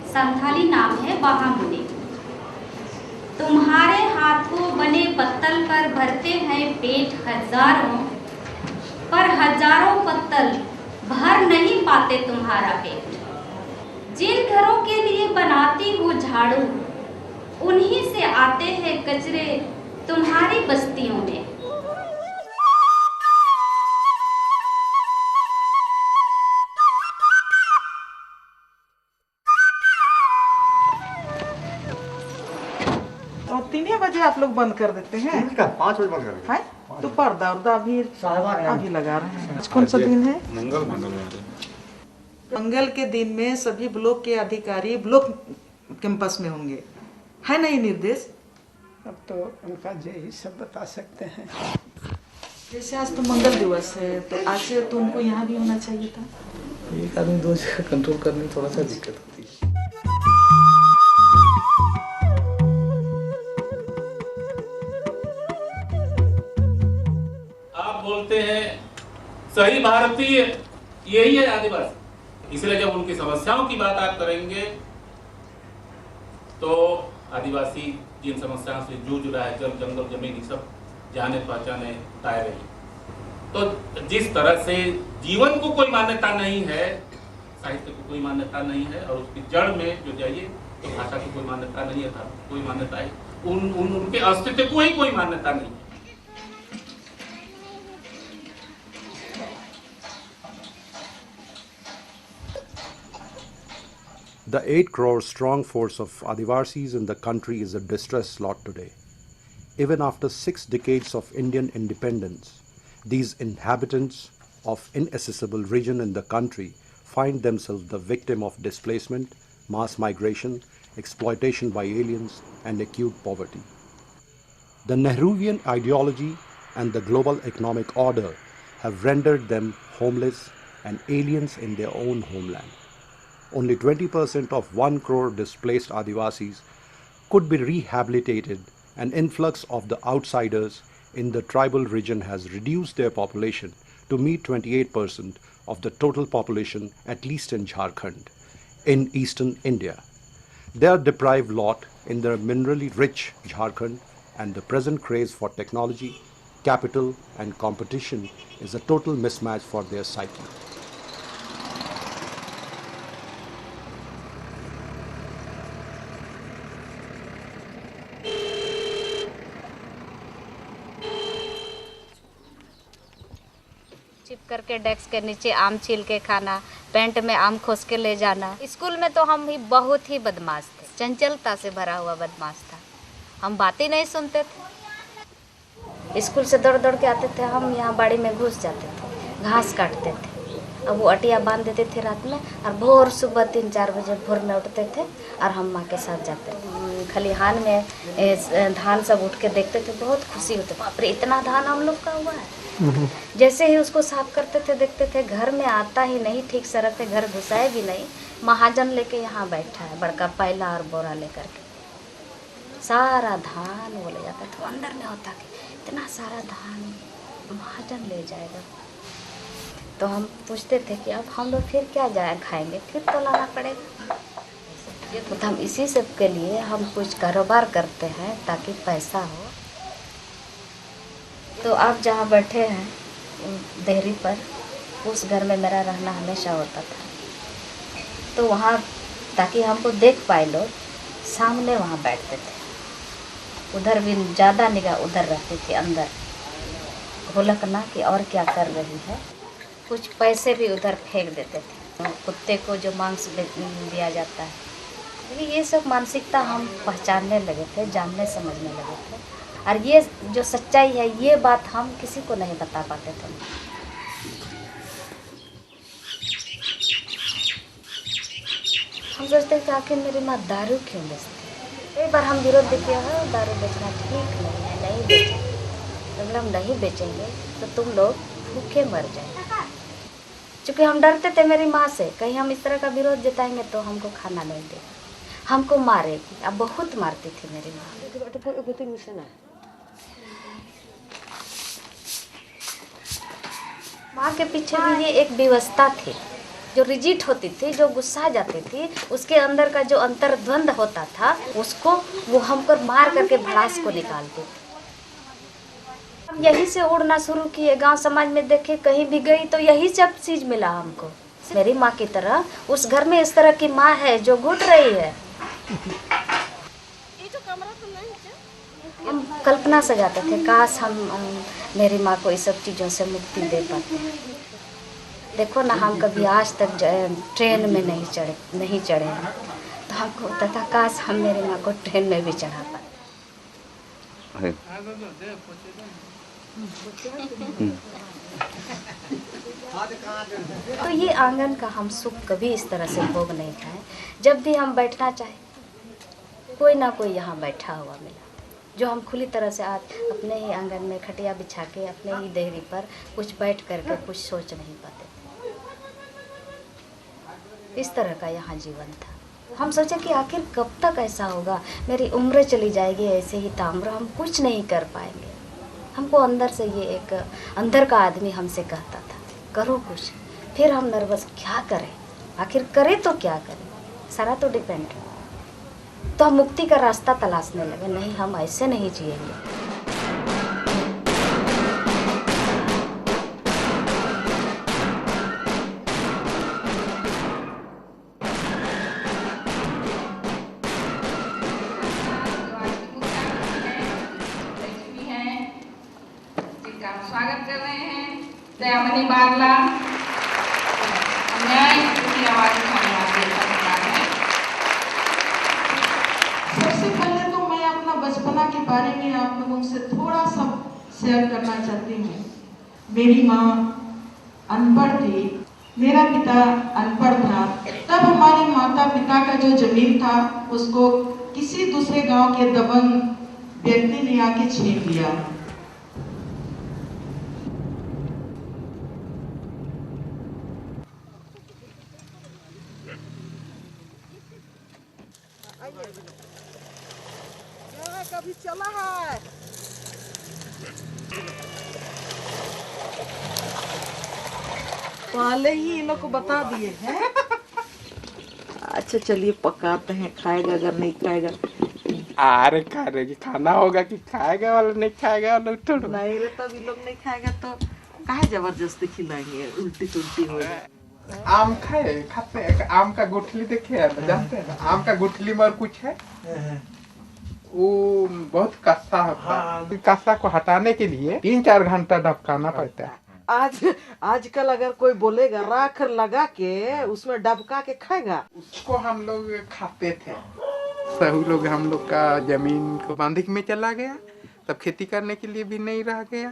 संथाली नाम है महामुनि। तुम्हारे हाथों बने पत्तल पर भरते हैं पेट हजारों, पर हजारों पत्तल भर नहीं पाते तुम्हारा पेट। जिन घरों के लिए बनाती हूँ झाड़ू, उन्हीं से आते हैं कचरे तुम्हारी बस्तियों में। तो 3 बजे आप लोग बंद कर देते हैं? 5 बजे बंद कर देते हैं। तो पर्दा उर्दा अभी लगा रहे हैं। आज कौन सा दिन है? मंगल के दिन में सभी ब्लॉक के अधिकारी ब्लॉक कैंपस में होंगे, है नहीं निर्देश? अब तो उनका यही सब बता सकते हैं। जैसे आज तो मंगल दिवस है, तो आज से तुमको यहाँ भी होना चाहिए था। एक आदमी 2 जगह कंट्रोल करने में थोड़ा सा दिक्कत होती है। आप बोलते हैं सही भारतीय यही है आदिवासी, इसलिए जब उनकी समस्याओं की बात आप करेंगे तो आदिवासी जिन समस्याओं से जूझ रहा है, जल जंगल जमीन सब जाने पहचाने ताए रही। तो जिस तरह से जीवन को कोई मान्यता नहीं है, साहित्य को कोई मान्यता नहीं है, और उसकी जड़ में जो जाइए तो भाषा की कोई मान्यता नहीं है, धर्म कोई मान्यता है, उनके अस्तित्व को ही कोई मान्यता नहीं है। The 8 crore strong force of Adivasis in the country is a distressed lot today. Even after 6 decades of Indian independence, these inhabitants of inaccessible region in the country find themselves the victim of displacement, mass migration, exploitation by aliens, and acute poverty. The Nehruvian ideology and the global economic order have rendered them homeless and aliens in their own homeland. Only 20% of 1 crore displaced Adivasis could be rehabilitated. An influx of the outsiders in the tribal region has reduced their population to meet 28% of the total population, at least in Jharkhand, in eastern India. They are deprived lot in the minerally rich Jharkhand, and the present craze for technology, capital and competition is a total mismatch for their psyche. Chip करके desk के नीचे आम छील के खाना, pant में आम खोस के ले जाना। स्कूल में तो हम ही बहुत ही बदमाश थे, चंचलता से भरा हुआ बदमाश था। हम बातें नहीं सुनते थे। स्कूल से दौड़ दौड़ के आते थे, हम यहाँ बाड़ी में घुस जाते थे, घास काटते थे। अब वो अटिया बांध देते थे रात में, और भोर सुबह 3-4 बजे भोर में उठते थे और हम माँ के साथ जाते थे। खलिहान में धान सब उठ के देखते थे, बहुत खुशी होती, बाप रे इतना धान हम लोग का हुआ है। जैसे ही उसको साफ करते थे देखते थे घर में आता ही नहीं, ठीक से रखते, घर घुसाए भी नहीं। महाजन लेके यहाँ बैठा है, बड़का पैला और बोरा लेकर के सारा धान वो ले जाता था। अंदर में होता कि इतना सारा धान महाजन ले जाएगा। तो हम पूछते थे कि अब हम लोग फिर क्या जाए खाएंगे, फिर तो लाना पड़ेगा। तो हम इसी सब के लिए हम कुछ कारोबार करते हैं ताकि पैसा हो। तो आप जहाँ बैठे हैं देहरी पर, उस घर में मेरा रहना हमेशा होता था। तो वहाँ ताकि हमको देख पाए लोग, सामने वहाँ बैठते थे। उधर भी ज़्यादा निगाह उधर रहती थी, अंदर घोलकना कि और क्या कर रही है। कुछ पैसे भी उधर फेंक देते थे, कुत्ते को जो मांस दिया जाता है। ये सब मानसिकता हम पहचानने लगे थे, जानने समझने लगे थे। और ये जो सच्चाई है, ये बात हम किसी को नहीं बता पाते थे। हम सोचते हैं कि आखिर मेरी माँ दारू क्यों बेचती है। एक बार हम विरोध दिखे हैं, दारू बेचना ठीक नहीं है, नहीं बेचेंगे। अगर हम नहीं बेचेंगे तो तुम लोग भूखे मर जाएंगे। क्योंकि हम डरते थे मेरी माँ से, कहीं हम इस तरह का विरोध जताएंगे तो हमको खाना नहीं देगी, हमको मारेगी। अब बहुत मारती थी मेरी माँ। माँ के पीछे भी ये एक व्यवस्था थी जो रिजिट होती थी, जो गुस्सा जाती थी, उसके अंदर का जो अंतर्द्वंद होता था, उसको वो हमको मार करके भड़ास को निकालते थे। हम यहीं से उड़ना शुरू किए, गांव समाज में देखे, कहीं भी गई तो यही सब चीज मिला हमको। मेरी माँ की तरह उस घर में इस तरह की माँ है जो घुट रही है। हम कल्पना से जाते थे, काश हम मेरी माँ को इस सब चीज़ों से मुक्ति दे पाते। देखो ना, हम कभी आज तक ट्रेन में नहीं चढ़े हैं, तो हमको होता था काश हम मेरी माँ को ट्रेन में भी चढ़ा पाते। तो ये आंगन का हम सुख कभी इस तरह से भोग नहीं खाए। जब भी हम बैठना चाहे, कोई ना कोई यहाँ बैठा हुआ मिला, जो हम खुली तरह से आज अपने ही आंगन में खटिया बिछा के अपने ही देहरी पर कुछ बैठ करके कुछ सोच नहीं पाते थे। इस तरह का यहाँ जीवन था। हम सोचे कि आखिर कब तक ऐसा होगा, मेरी उम्र चली जाएगी ऐसे ही ताम्र, हम कुछ नहीं कर पाएंगे। हमको अंदर से ये एक अंदर का आदमी हमसे कहता था करो कुछ। फिर हम नर्वस, क्या करें, आखिर करें तो क्या करें, सारा तो डिपेंड। तो हम मुक्ति का रास्ता तलाशने लगे, नहीं हम ऐसे नहीं जिएंगे। स्वागत कर रहे हैं दयामनी बारला, न्याय की आवाज उठाने वाले पत्रकार हैं। सबसे पहले तो मैं अपना बचपना के बारे में आप लोगों से थोड़ा सा शेयर करना चाहती हूँ। मेरी माँ अनपढ़ थी, मेरा पिता अनपढ़ था। तब हमारे माता पिता का जो जमीन था उसको किसी दूसरे गांव के दबंग व्यक्ति ने आके छीन लिया। कभी चला है पहले ही इन लोग को बता दिए हैं। अच्छा चलिए पकाते हैं, खाएगा अगर नहीं खाएगा। अरे खाने की खाना होगा कि खाएगा वाला नहीं खाएगा वाला तो नहीं रे, तब इन लोग नहीं खाएगा तो काहे जबरदस्ती खिलाएंगे, उल्टी तुल्टी होगा। आम खाते आम का गुठली देखे जानते हैं ना, आम का गुठली में और कुछ है वो बहुत कस्सा होता है। कस्सा को हटाने के लिए 3-4 घंटा डबकाना पड़ता है। आजकल अगर कोई बोलेगा राख लगा के उसमें डबका के खाएगा, उसको हम लोग खाते थे। सही लोग हम लोग का जमीन को बांधिक में चला गया, तब खेती करने के लिए भी नहीं रह गया,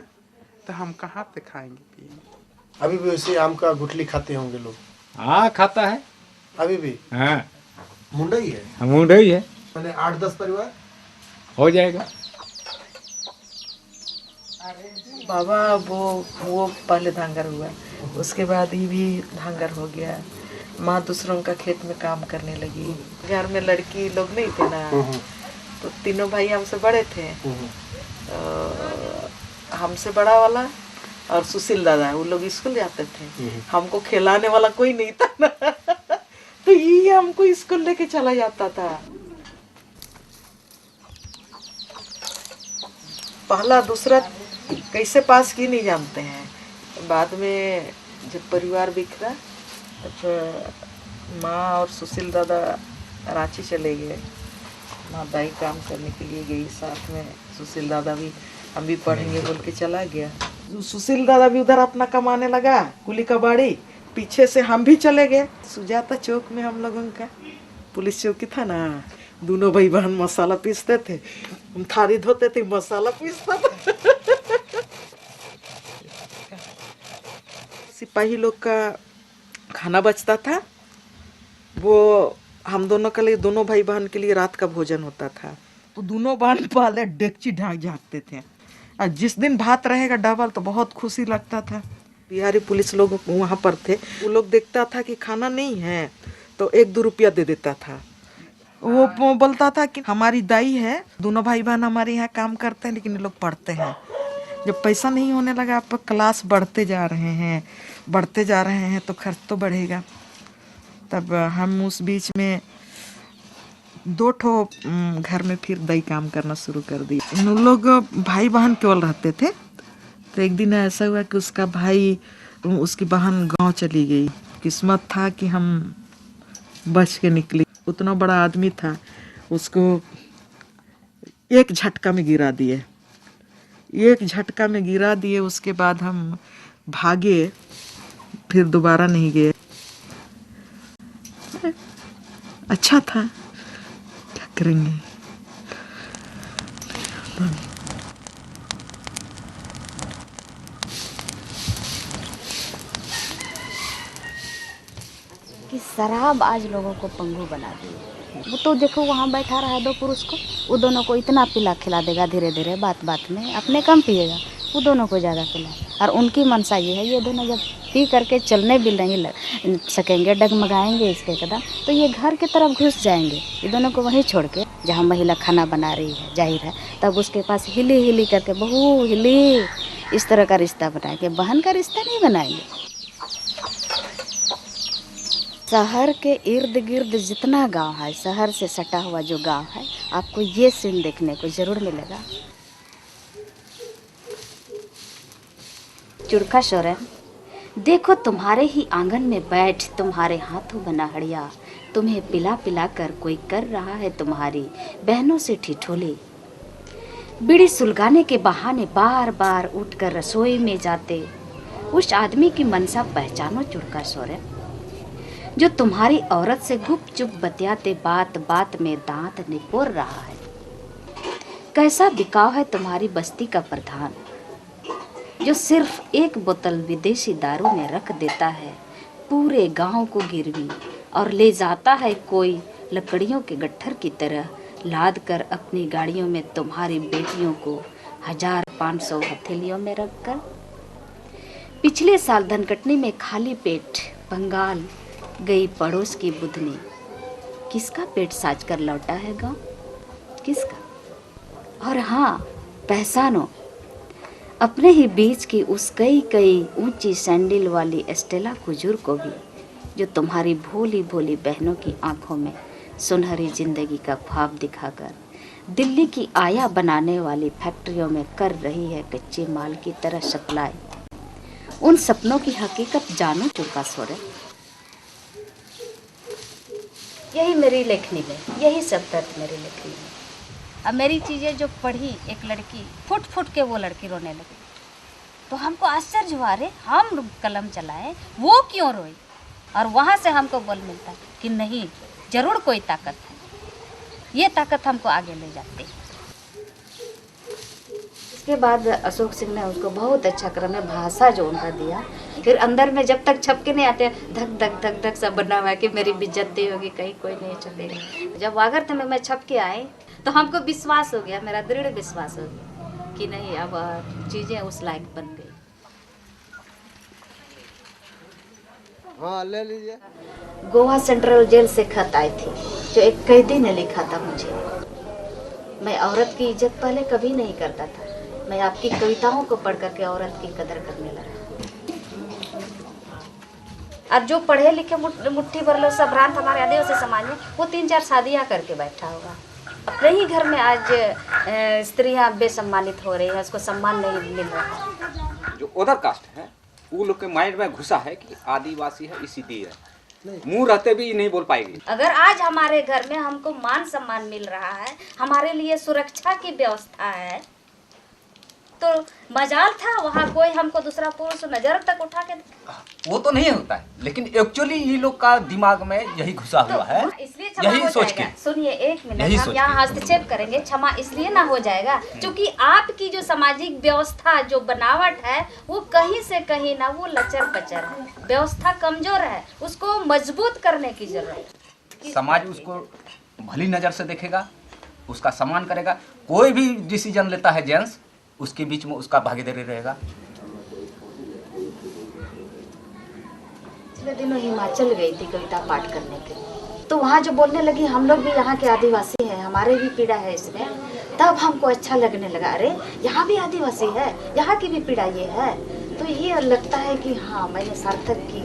तो हम कहाँ से खाएंगे पिएंगे। अभी भी वैसे आम का गुठली खाते होंगे लोग? हाँ खाता है अभी भी। हाँ मुंडा ही है, मुंडा ही है, मैंने 8-10 परिवार हो जाएगा। बाबा वो पहले धांगर हुआ, उसके बाद ही भी धांगर हो गया। माँ दूसरों का खेत में काम करने लगी। घर में लड़की लोग नहीं थे ना, तो तीनों भाई हमसे बड़े थे। हमसे बड़ा वाला और सुशील दादा, वो लोग स्कूल जाते थे। हमको खिलाने वाला कोई नहीं था ना, तो ये हमको स्कूल लेके चला जाता था। पहला दूसरा कैसे पास की नहीं जानते हैं। बाद में जब परिवार बिखरा तो माँ और सुशील दादा रांची चले गए। माँ दाई काम करने के लिए गई, साथ में सुशील दादा भी हम भी पढ़ेंगे बोल के चला गया। सुशील दादा भी उधर अपना कमाने लगा, कुली का बाड़ी। पीछे से हम भी चले गए। सुजाता चौक में हम लोगों का पुलिस चौकी था ना, दोनों भाई बहन मसाला पीसते थे, हम थाली धोते थे, मसाला पीसता था। सिपाही लोग का खाना बचता था, वो हम दोनों के लिए, दोनों भाई बहन के लिए रात का भोजन होता था। तो दोनों बहन पहले डेगची झाँकते थे, और जिस दिन भात रहेगा डबल तो बहुत खुशी लगता था। बिहारी पुलिस लोग वहाँ पर थे, वो लोग देखता था कि खाना नहीं है तो 1-2 रुपया दे देता था। वो बोलता था कि हमारी दाई है, दोनों भाई बहन हमारे यहाँ काम करते हैं लेकिन ये लोग पढ़ते हैं। जब पैसा नहीं होने लगा, आप क्लास बढ़ते जा रहे हैं तो खर्च तो बढ़ेगा। तब हम उस बीच में 2 ठो घर में फिर दई काम करना शुरू कर दी। उन लोग भाई बहन केवल रहते थे। तो एक दिन ऐसा हुआ कि उसका भाई उसकी बहन गांव चली गई। किस्मत था कि हम बच के निकले। उतना बड़ा आदमी था, उसको एक झटका में गिरा दिए। उसके बाद हम भागे, फिर दोबारा नहीं गए। अच्छा था, क्या करेंगे। कि शराब आज लोगों को पंगु बना दी है। वो तो देखो वहाँ बैठा रहा है 2 पुरुष को, वो दोनों को इतना पिला खिला देगा धीरे धीरे, बात बात में, अपने कम पिएगा, वो दोनों को ज़्यादा पिला। और उनकी मनसा ये है, ये दोनों जब पी करके चलने भी नहीं सकेंगे, डगमगाएंगे इसके कदम, तो ये घर की तरफ घुस जाएंगे। ये दोनों को वहीं छोड़ के, जहाँ महिला खाना बना रही है जाहिर है, तब उसके पास हिली हिली करके, बहू हिली, इस तरह का रिश्ता बनाएंगे। बहन का रिश्ता नहीं बनाएंगे। शहर के इर्द गिर्द जितना गांव है, शहर से सटा हुआ जो गांव है, आपको ये सीन देखने को जरूर मिलेगा। चुड़का सोरेन, देखो तुम्हारे ही आंगन में बैठ, तुम्हारे हाथों बना हड़िया, तुम्हें पिला पिला कर कोई कर रहा है तुम्हारी बहनों से ठिठोली। बीड़ी सुलगाने के बहाने बार बार उठकर रसोई में जाते उस आदमी की मनसा पहचानो चुड़का सोरेन, जो तुम्हारी औरत से गुपचुप बतियाते बात बात में दांत निपोर रहा है। कैसा बिकाव है तुम्हारी बस्ती का प्रधान, जो सिर्फ 1 बोतल विदेशी दारू में रख देता है पूरे गांव को गिरवी, और ले जाता है कोई लकड़ियों के गट्ठर की तरह लाद कर अपनी गाड़ियों में तुम्हारी बेटियों को 1500 हथेलियों में रखकर। पिछले साल धनकटनी में खाली पेट बंगाल गई पड़ोस की बुधनी, किसका पेट साज कर लौटा है गांव, किसका। और हाँ, पहचानो अपने ही बीच की उस कई ऊंची सैंडल वाली एस्टेला कुजूर को भी, जो तुम्हारी भोली भोली बहनों की आंखों में सुनहरी जिंदगी का ख्वाब दिखाकर दिल्ली की आया बनाने वाली फैक्ट्रियों में कर रही है कच्चे माल की तरह सप्लाई। उन सपनों की हकीकत जानो चुड़का सोरेन। यही मेरी लेखनी में, यही सब दर्द मेरी लेखनी में। अब मेरी चीज़ें जो पढ़ी एक लड़की, फुट फुट के वो लड़की रोने लगी, तो हमको आश्चर्य हुआ, रे हम कलम चलाए वो क्यों रोई। और वहाँ से हमको बल मिलता है कि नहीं, जरूर कोई ताकत है, ये ताकत हमको आगे ले जाती है। इसके बाद अशोक सिंह ने उसको बहुत अच्छा क्रम में भाषा जो उनका दिया, फिर अंदर में जब तक छपके नहीं आते, धक धक धक धक सब बना हुआ है कि मेरी बेइज्जती होगी, कहीं कोई नहीं छपेगा। जब वागर्थ में मैं छप के आई तो हमको विश्वास हो गया, मेरा दृढ़ विश्वास हो गया कि नहीं, अब चीज़ें उस लायक बन गई। हाँ ले लीजिए। गोवा सेंट्रल जेल से खत आई थी, जो एक कैदी ने लिखा था मुझे। मैं औरत की इज्जत पहले कभी नहीं करता था, मैं आपकी कविताओं को पढ़ करके औरत की कदर करने लगा। और जो पढ़े लिखे मुट्ठी भर लोग सब भ्रांत हमारे आदिवासी समाज में, वो 3-4 शादियाँ करके बैठा होगा। अपने ही घर में आज स्त्रियाँ बेसम्मानित हो रही है, उसको सम्मान नहीं मिल रहा। जो अदर कास्ट है वो लोग के माइंड में घुसा है कि आदिवासी है इसीलिए मुंह रहते भी नहीं बोल पाएगी। अगर आज हमारे घर में हमको मान सम्मान मिल रहा है, हमारे लिए सुरक्षा की व्यवस्था है, तो मजाल था वहाँ कोई हमको दूसरा पुरुष नजर तक उठा के। वो तो नहीं होता है, लेकिन एक्चुअली ये लोग का दिमाग में यही घुसा हुआ है, इसलिए क्षमा यही हो सोच जाएगा। के। सुनिए एक मिनट, हम यहाँ हस्तक्षेप करेंगे, क्षमा इसलिए ना हो जाएगा क्योंकि आपकी जो सामाजिक व्यवस्था जो बनावट है वो कहीं से कहीं ना वो लचर पचर है, व्यवस्था कमजोर है, उसको मजबूत करने की जरूरत है। समाज उसको भली नजर से देखेगा, उसका सम्मान करेगा। कोई भी डिसीजन लेता है जेंट्स, उसके बीच में उसका भागीदारी रहेगा। पिछले दिनों हिमाचल गई थी कविता पाठ करने के लिए, तो वहाँ जो बोलने लगी हम लोग भी यहाँ के आदिवासी हैं, हमारे भी पीड़ा है इसमें, तब हमको अच्छा लगने लगा, अरे यहाँ भी आदिवासी है, यहाँ की भी पीड़ा ये है, तो ये लगता है कि हाँ मैंने सार्थक की।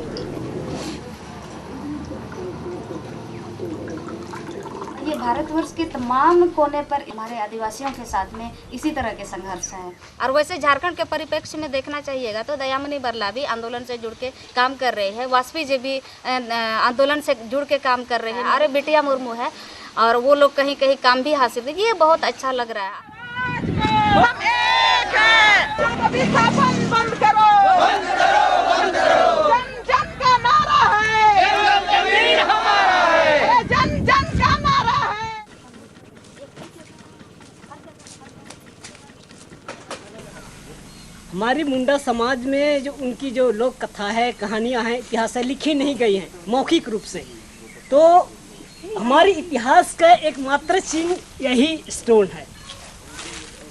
कि भारतवर्ष के तमाम कोने पर हमारे आदिवासियों के साथ में इसी तरह के संघर्ष हैं। और वैसे झारखंड के परिप्रेक्ष्य में देखना चाहिएगा तो दयामनी बरला भी आंदोलन से जुड़ के काम कर रहे हैं, वाजपेयी जी भी आंदोलन से जुड़ के काम कर रहे हैं, अरे बिटिया मुर्मू है, और वो लोग कहीं कहीं काम भी हासिल है। ये बहुत अच्छा लग रहा है। हम एक हैं, विस्थापन बंद करो, बंद करो, बंद करो। जन जन का नारा है, जमीन हमारा है, जन जन का नारा है। हमारी मुंडा समाज में जो उनकी जो लोक कथा है, कहानियां हैं, इतिहास है, लिखी नहीं गई हैं मौखिक रूप से, तो हमारी इतिहास का एकमात्र चिन्ह यही स्टोन है।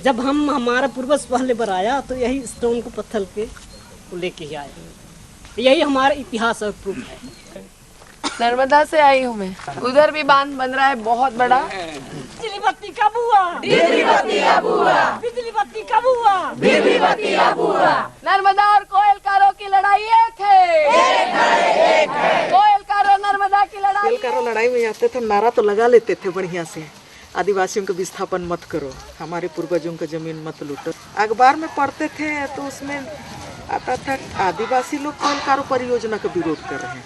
जब हमारा पूर्वज पहले बार आया तो यही स्टोन को पत्थर के लेके ही आए, यही हमारा इतिहास और प्रूफ है। नर्मदा से आई हूँ मैं, उधर भी बांध बन रहा है बहुत बड़ा। बिजली बत्ती कब हुआ? बिजली बत्ती अब हुआ, बिजली बत्ती कब हुआ? बिजली बत्ती अब हुआ। नर्मदा और कोयलकारों की लड़ाई एक है, एक है। कोयलकारों नर्मदा की लड़ाई। कोयलकारों लड़ाई में जाते थे, नारा तो लगा लेते थे बढ़िया से, आदिवासियों का विस्थापन मत करो, हमारे पूर्वजों का जमीन मत लूटो। अखबार में पढ़ते थे तो उसमें आता था आदिवासी लोग कोयलकारों परियोजना का विरोध कर रहे हैं,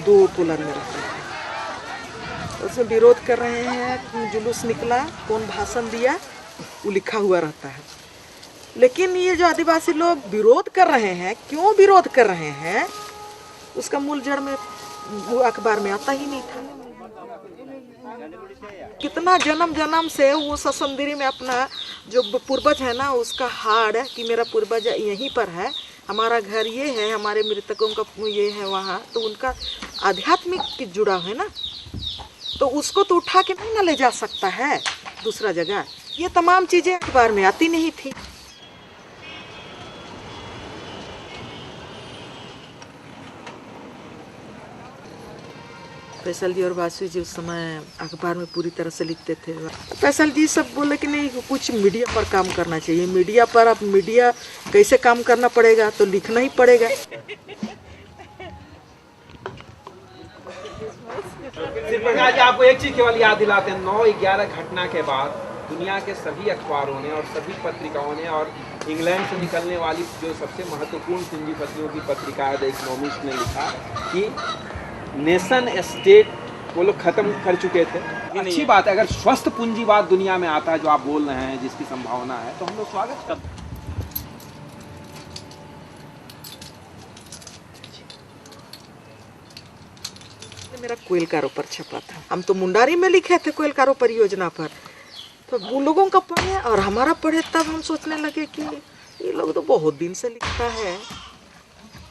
2 पुलर में रहते हैं, उसमें विरोध कर रहे हैं। जुलूस निकला, कौन भाषण दिया वो लिखा हुआ रहता है। लेकिन ये जो आदिवासी लोग विरोध कर रहे हैं, क्यों विरोध कर रहे हैं, उसका मूल जड़ में वो अखबार में आता ही नहीं था। कितना जन्म जन्म से वो ससुंदरी में अपना जो पूर्वज है ना, उसका हाड़ कि मेरा पूर्वज यहीं पर है, हमारा घर ये है, हमारे मृतकों का ये है वहाँ, तो उनका आध्यात्मिक जुड़ा है ना, तो उसको तो उठा के नहीं ना ले जा सकता है दूसरा जगह। ये तमाम चीजें अखबार में आती नहीं थी। फैसल जी और वासु जी उस समय अखबार में पूरी तरह से लिखते थे। फैसल जी सब बोले कि नहीं, कुछ मीडिया पर काम करना चाहिए, मीडिया पर, अब मीडिया कैसे काम करना पड़ेगा, तो लिखना ही पड़ेगा। आज आपको एक चीज केवल याद दिलाते हैं, 9/11 घटना के बाद दुनिया के सभी अखबारों ने और सभी पत्रिकाओं ने और इंग्लैंड से निकलने वाली जो सबसे महत्वपूर्ण पूंजीपतियों की पत्रिका है द इकोनॉमिस्ट ने लिखा कि नेशन स्टेट वो लोग खत्म कर चुके थे। अच्छी बात है, अगर स्वस्थ पूंजीवाद दुनिया में आता है जो आप बोल रहे हैं, जिसकी संभावना है, तो हम लोग स्वागत करते हैं। मेरा कोयलकारों पर छपा था, हम तो मुंडारी में लिखे थे कोयलकारों परियोजना पर, तो वो लोगों का पढ़े और हमारा पढ़े, तब हम सोचने लगे कि ये लोग तो बहुत दिन से लिखता है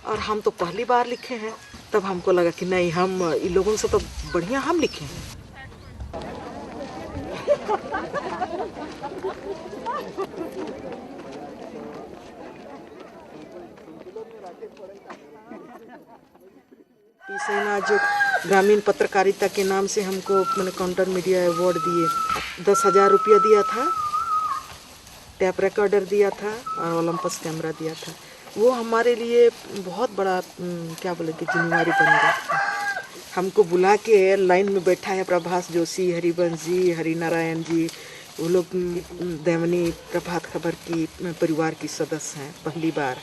और हम तो पहली बार लिखे हैं। तब हमको लगा कि नहीं, हम इन लोगों से तो बढ़िया हम लिखे हैं। सेना जो ग्रामीण पत्रकारिता के नाम से हमको मैंने काउंटर मीडिया अवार्ड दिए, 10,000 रुपया दिया था, टैप रिकॉर्डर दिया था और ओलंपस कैमरा दिया था। वो हमारे लिए बहुत बड़ा क्या बोलेंगे जिम्मेवारी बन गया था। हमको बुला के लाइन में बैठा है प्रभास जोशी, हरिवंश जी, हरिनारायण जी, वो लोग दैवनी प्रभात खबर की परिवार की सदस्य हैं पहली बार।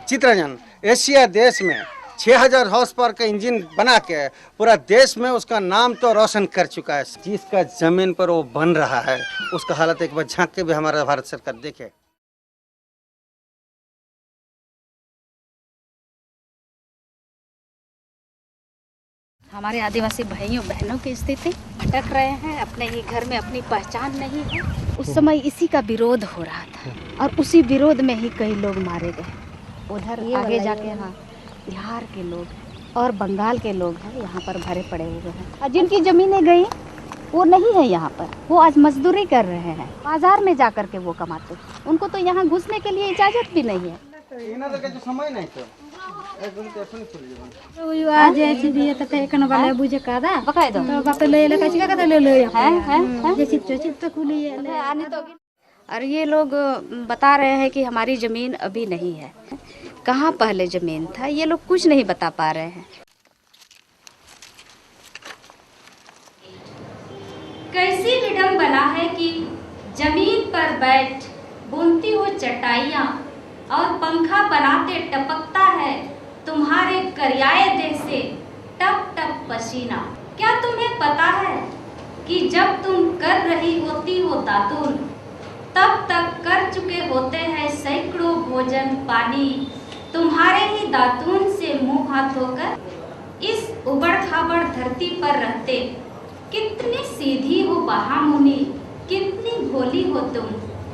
चित्ररंजन एशिया देश में 6000 हॉर्स पावर का इंजन बना के पूरा देश में उसका नाम तो रोशन कर चुका है। जिसका जमीन पर वो बन रहा है उसका हालत एक बार झांक के भी हमारा भारत सरकार देखे। हमारे आदिवासी भाइयों बहनों की स्थिति, भटक रहे हैं, अपने ही घर में अपनी पहचान नहीं है। उस समय इसी का विरोध हो रहा था और उसी विरोध में ही कई लोग मारे गए। उधर आगे जाके हाँ बिहार के लोग और बंगाल के लोग हैं यहाँ पर भरे पड़े हुए हैं, और जिनकी ज़मीनें गई वो नहीं है यहाँ पर, वो आज मजदूरी कर रहे हैं, बाजार में जा कर के वो कमाते, उनको तो यहाँ घुसने के लिए इजाज़त भी नहीं है। समय नहीं तो एकदम टेंशन चल यो आज ऐसे भी है तो कन वाले बुझे कादा बकाय दो तो बाप ले ले का का ले ले है जे चित्र कुली ले आने तो और ये लोग बता रहे हैं कि हमारी जमीन अभी नहीं है, कहाँ पहले जमीन था, ये लोग कुछ नहीं बता पा रहे हैं। कैसी विडंबना है कि जमीन पर बैठ बुनती हो चटाइयाँ और पंखा बनाते टपकता है तुम्हारे करियाए देह से टप टप पसीना। क्या तुम्हें पता है कि जब तुम कर रही होती हो दातुन, तब तक कर चुके होते हैं सैकड़ों भोजन पानी तुम्हारे ही दातून से मुंह हाथ धोकर। इस उबड़ खाबड़ धरती पर रहते कितनी सीधी हो बहामुनी, कितनी भोली हो तुम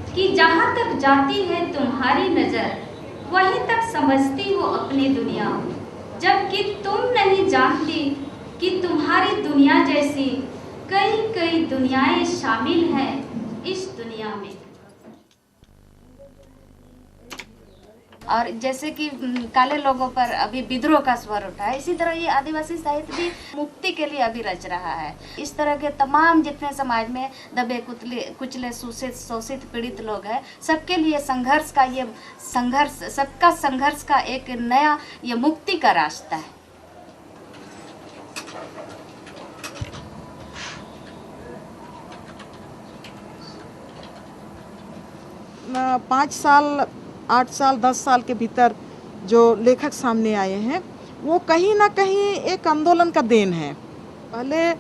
कि जहाँ तक जाती है तुम्हारी नजर वहीं तक समझती हो अपनी दुनिया, जबकि तुम नहीं जानती कि तुम्हारी दुनिया जैसी कई कई दुनियाएं शामिल हैं इस दुनिया में। और जैसे कि काले लोगों पर अभी विद्रोह का स्वर उठा है, इसी तरह ये आदिवासी साहित्य भी मुक्ति के लिए अभी रच रहा है। इस तरह के तमाम जितने समाज में दबे कुचले शोषित पीड़ित लोग हैं, सबके लिए संघर्ष का ये संघर्ष, सबका संघर्ष का एक नया ये मुक्ति का रास्ता है। पाँच साल 8 साल 10 साल के भीतर जो लेखक सामने आए हैं वो कहीं ना कहीं एक आंदोलन का देन है। पहले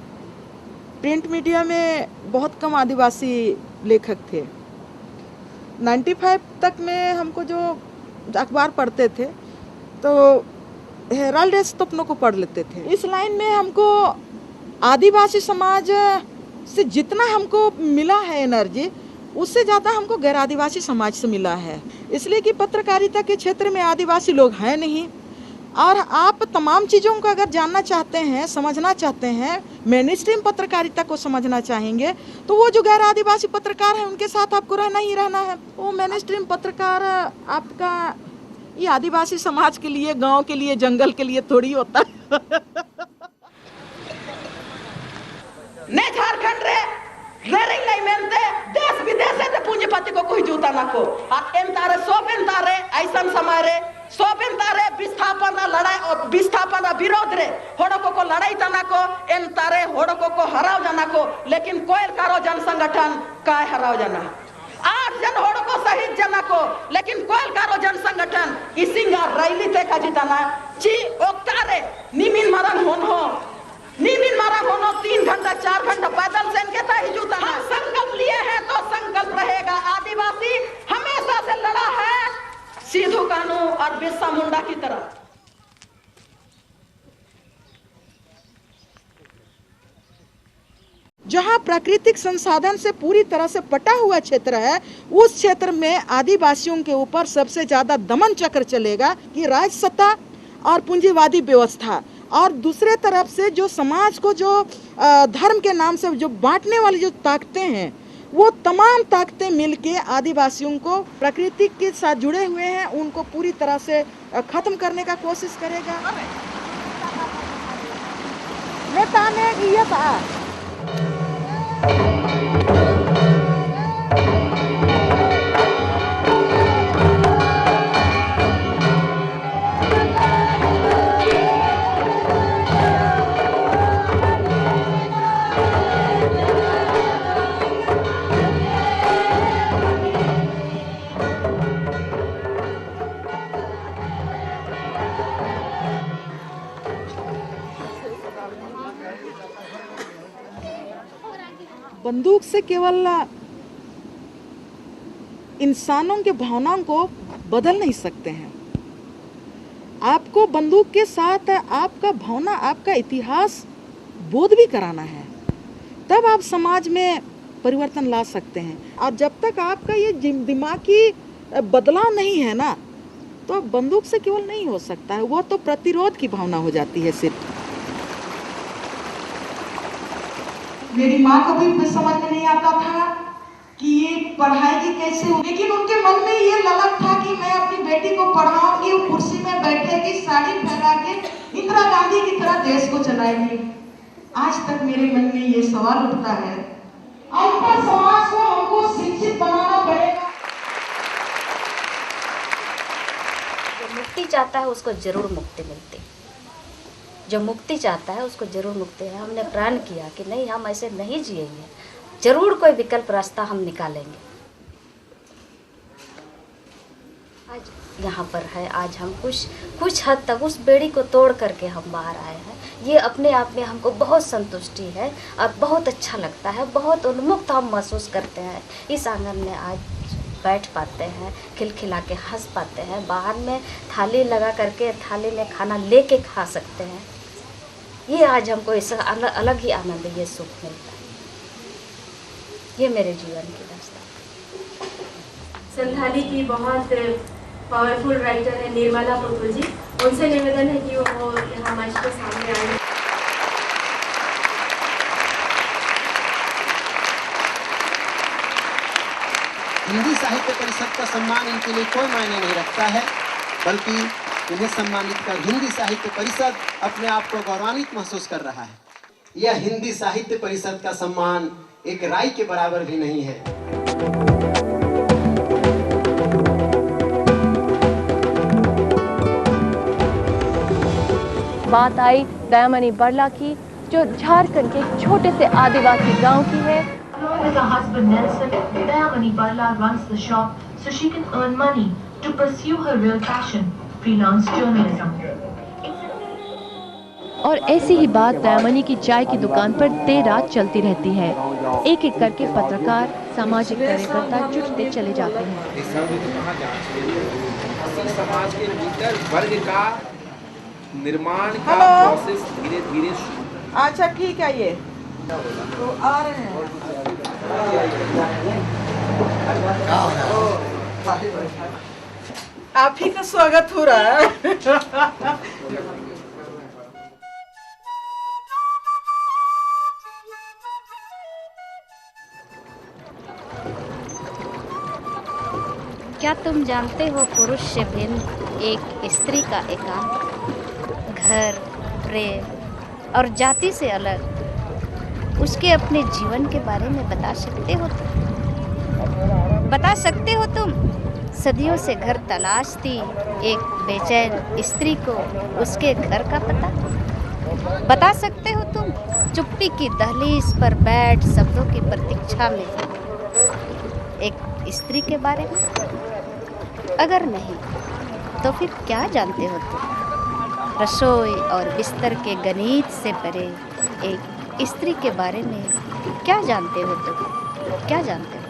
प्रिंट मीडिया में बहुत कम आदिवासी लेखक थे। 95 तक में हमको जो अखबार पढ़ते थे तो हेराल्ड स्तूपनों को पढ़ लेते थे। इस लाइन में हमको आदिवासी समाज से जितना हमको मिला है एनर्जी, उससे ज़्यादा हमको गैर आदिवासी समाज से मिला है। इसलिए कि पत्रकारिता के क्षेत्र में आदिवासी लोग हैं नहीं, और आप तमाम चीज़ों को अगर जानना चाहते हैं, समझना चाहते हैं, मेन स्ट्रीम पत्रकारिता को समझना चाहेंगे, तो वो जो गैर आदिवासी पत्रकार हैं उनके साथ आपको रहना ही रहना है। वो मेन स्ट्रीम पत्रकार आपका ये आदिवासी समाज के लिए, गाँव के लिए, जंगल के लिए थोड़ी होता है। ने झारखंड रे रेरिंग नहीं मेनते देश विदेश से पूंजीपति को कोई जूता ना को एंतारे सोप एंतारे ऐसन समय रे सोप एंतारे विस्थापन लड़ाई और विस्थापन विरोध रे होड़को को लड़ाई तना को एंतारे होड़को को हराव जाना को, लेकिन कोयल कारो जन संगठन काय हराव जाना 8 जन होड़को शहीद जना को, लेकिन कोयल कारो जन संगठन इसिंगा रैली ते का जिताना ची ओक्तारे निमिन मरण हो नीमिन मारा होनो 3 घंटा 4 घंटा पैदल से इनके ही जूता। हम संकल्प लिए हैं तो संकल्प रहेगा। आदिवासी हमेशा से लड़ा है सिद्धू कानू और बिरसा मुंडा की तरह। जहां प्राकृतिक संसाधन से पूरी तरह से पटा हुआ क्षेत्र है, उस क्षेत्र में आदिवासियों के ऊपर सबसे ज्यादा दमन चक्र चलेगा कि राज सत्ता और पूंजीवादी व्यवस्था, और दूसरे तरफ से जो समाज को जो धर्म के नाम से जो बांटने वाली जो ताकतें हैं, वो तमाम ताकतें मिलके आदिवासियों को प्रकृति के साथ जुड़े हुए हैं उनको पूरी तरह से खत्म करने का कोशिश करेगा। नेता ने ये कहा बंदूक से केवल इंसानों के भावनाओं को बदल नहीं सकते हैं। आपको बंदूक के साथ आपका भावना, आपका इतिहास बोध भी कराना है, तब आप समाज में परिवर्तन ला सकते हैं। और जब तक आपका ये दिमागी बदलाव नहीं है ना, तो बंदूक से केवल नहीं हो सकता है, वो तो प्रतिरोध की भावना हो जाती है सिर्फ। मेरी माँ को भी समझ में नहीं आता था कि ये पढ़ाएगी कैसे, लेकिन उनके मन में ये ललक था कि मैं अपनी बेटी को पढ़ाऊंगी, वो कुर्सी में बैठेगी, साड़ी फैला के इंदिरा गांधी की तरह देश को चलाएगी। आज तक मेरे मन में ये सवाल उठता है, अनपढ़ समाज को हमको शिक्षित बनाना पड़ेगा। जो मुक्ति चाहता है उसको जरूर मुक्ति मिलती, जो मुक्ति चाहता है उसको जरूर मुक्ति है। हमने प्रण किया कि नहीं, हम ऐसे नहीं जिएंगे, जरूर कोई विकल्प रास्ता हम निकालेंगे। आज यहाँ पर है, आज हम कुछ हद तक उस बेड़ी को तोड़ करके हम बाहर आए हैं। ये अपने आप में हमको बहुत संतुष्टि है और बहुत अच्छा लगता है, बहुत उन्मुक्त हम महसूस करते हैं। इस आंगन में आज बैठ पाते हैं, खिलखिला के हंस पाते हैं, बाहर में थाली लगा करके थाली में खाना लेके खा सकते हैं। ये आज हमको इस अलग ही आनंद, ये सुख मिलता है। ये मेरे जीवन की रास्ता। संथाली की बहुत पावरफुल राइटर है निर्मला पुतुल जी, उनसे निवेदन है कि वो यहाँ मंच के सामने आए। हिंदी साहित्य परिषद का सम्मान इनके लिए कोई मायने नहीं रखता है, बल्कि इन्हें सम्मानित कर हिंदी साहित्य परिषद अपने आप को गौरवान्वित महसूस कर रहा है। यह हिंदी साहित्य परिषद का सम्मान एक राई के बराबर भी नहीं है। बात आई दयामणि बरला की, जो झारखंड के एक छोटे से आदिवासी गांव की है। With her husband Nelson, Dayamani Barla runs the shop so she can earn money to pursue her real passion, freelance journalism. और ऐसी ही बात दयामणि की चाय की दुकान पर देर रात चलती रहती है। एक एक करके पत्रकार, सामाजिक कार्यकर्ता जुटते चले जाते हैं। समाज के भीतर वर्ग का निर्माण का प्रोसेस धीरे धीरे। अच्छा ठीक है, ये तो आ रहे हैं। आप ही का स्वागत हो रहा है। क्या तुम जानते हो पुरुष से भिन्न एक स्त्री का एकांत, घर, प्रेम और जाति से अलग उसके अपने जीवन के बारे में बता सकते हो तुम? बता सकते हो तुम? सदियों से घर तलाशती एक बेचैन स्त्री को उसके घर का पता? बता सकते हो तुम चुप्पी की दहलीज पर बैठ शब्दों की प्रतीक्षा में एक स्त्री के बारे में? अगर नहीं तो फिर क्या जानते हो तुम रसोई और बिस्तर के गणित से परे एक स्त्री के बारे में? क्या जानते हो तुम? क्या जानते हो?